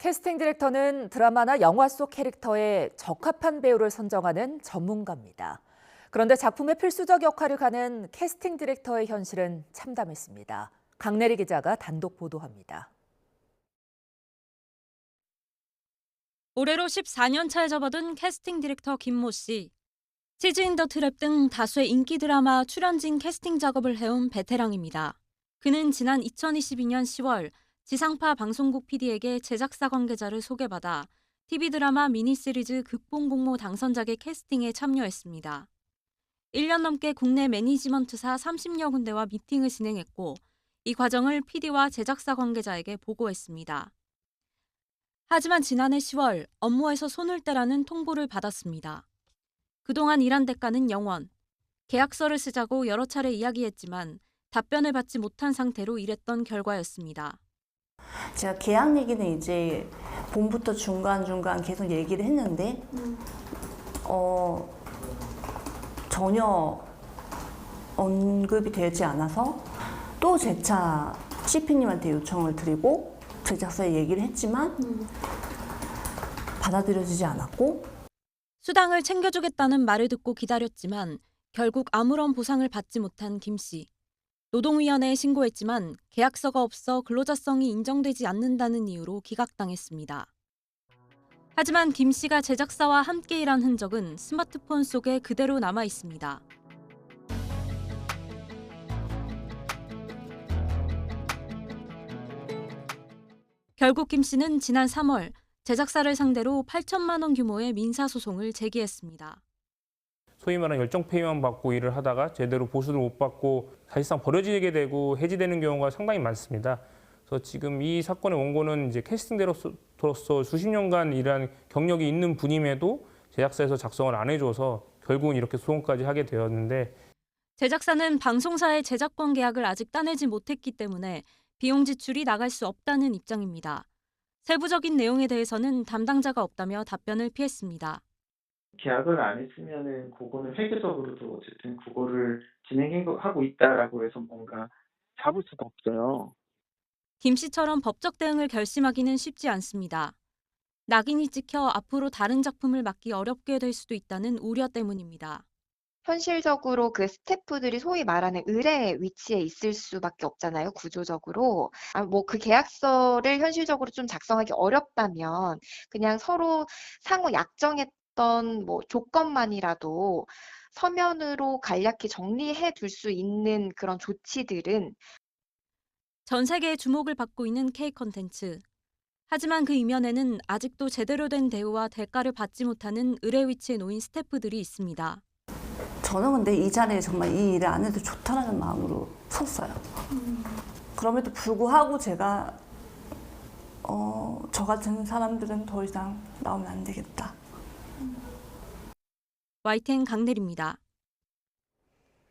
캐스팅 디렉터는 드라마나 영화 속 캐릭터에 적합한 배우를 선정하는 전문가입니다. 그런데 작품의 필수적 역할을 가는 캐스팅 디렉터의 현실은 참담했습니다. 강내리 기자가 단독 보도합니다. 올해로 14년 차에 접어든 캐스팅 디렉터 김모 씨. 치즈 인 더 트랩 등 다수의 인기 드라마 출연진 캐스팅 작업을 해온 베테랑입니다. 그는 지난 2022년 10월 지상파 방송국 PD에게 제작사 관계자를 소개받아 TV 드라마 미니시리즈 극본공모 당선작의 캐스팅에 참여했습니다. 1년 넘게 국내 매니지먼트사 30여 군데와 미팅을 진행했고 이 과정을 PD와 제작사 관계자에게 보고했습니다. 하지만 지난해 10월 업무에서 손을 떼라는 통보를 받았습니다. 그동안 일한 대가는 0원. 계약서를 쓰자고 여러 차례 이야기했지만 답변을 받지 못한 상태로 일했던 결과였습니다. 제가 계약 얘기는 이제 봄부터 중간중간 계속 얘기를 했는데 전혀 언급이 되지 않아서 또 재차 CP님한테 요청을 드리고 제작사에 얘기를 했지만 받아들여지지 않았고 수당을 챙겨주겠다는 말을 듣고 기다렸지만 결국 아무런 보상을 받지 못한 김 씨. 노동위원회에 신고했지만 계약서가 없어 근로자성이 인정되지 않는다는 이유로 기각당했습니다. 하지만 김 씨가 제작사와 함께 일한 흔적은 스마트폰 속에 그대로 남아 있습니다. 결국 김 씨는 지난 3월 제작사를 상대로 8천만 원 규모의 민사소송을 제기했습니다. 소위 말하는 열정페이만 받고 일을 하다가 제대로 보수를 못 받고 사실상 버려지게 되고 해지되는 경우가 상당히 많습니다. 그래서 지금 이 사건의 원고는 이제 캐스팅대로서 수십 년간 일한 경력이 있는 분임에도 제작사에서 작성을 안 해줘서 결국은 이렇게 소송까지 하게 되었는데 제작사는 방송사의 제작권 계약을 아직 따내지 못했기 때문에 비용 지출이 나갈 수 없다는 입장입니다. 세부적인 내용에 대해서는 담당자가 없다며 답변을 피했습니다. 계약을 안 했으면은 그거는 회계적으로도 어쨌든 그거를 진행하고 있다라고 해서 뭔가 잡을 수가 없어요. 김 씨처럼 법적 대응을 결심하기는 쉽지 않습니다. 낙인이 찍혀 앞으로 다른 작품을 맡기 어렵게 될 수도 있다는 우려 때문입니다. 현실적으로 그 스태프들이 소위 말하는 의뢰 위치에 있을 수밖에 없잖아요, 구조적으로. 뭐 그 계약서를 현실적으로 좀 작성하기 어렵다면 그냥 서로 상호 약정했던 뭐 조건만이라도 서면으로 간략히 정리해 둘 수 있는 그런 조치들은 전 세계의 주목을 받고 있는 K 콘텐츠. 하지만 그 이면에는 아직도 제대로 된 대우와 대가를 받지 못하는 의뢰 위치에 놓인 스태프들이 있습니다. 저는 근데 이 자리에 정말 이 일을 안 해도 좋다라는 마음으로 섰어요. 그럼에도 불구하고 제가 저 같은 사람들은 더 이상 나오면 안 되겠다. YTN 강내리입니다.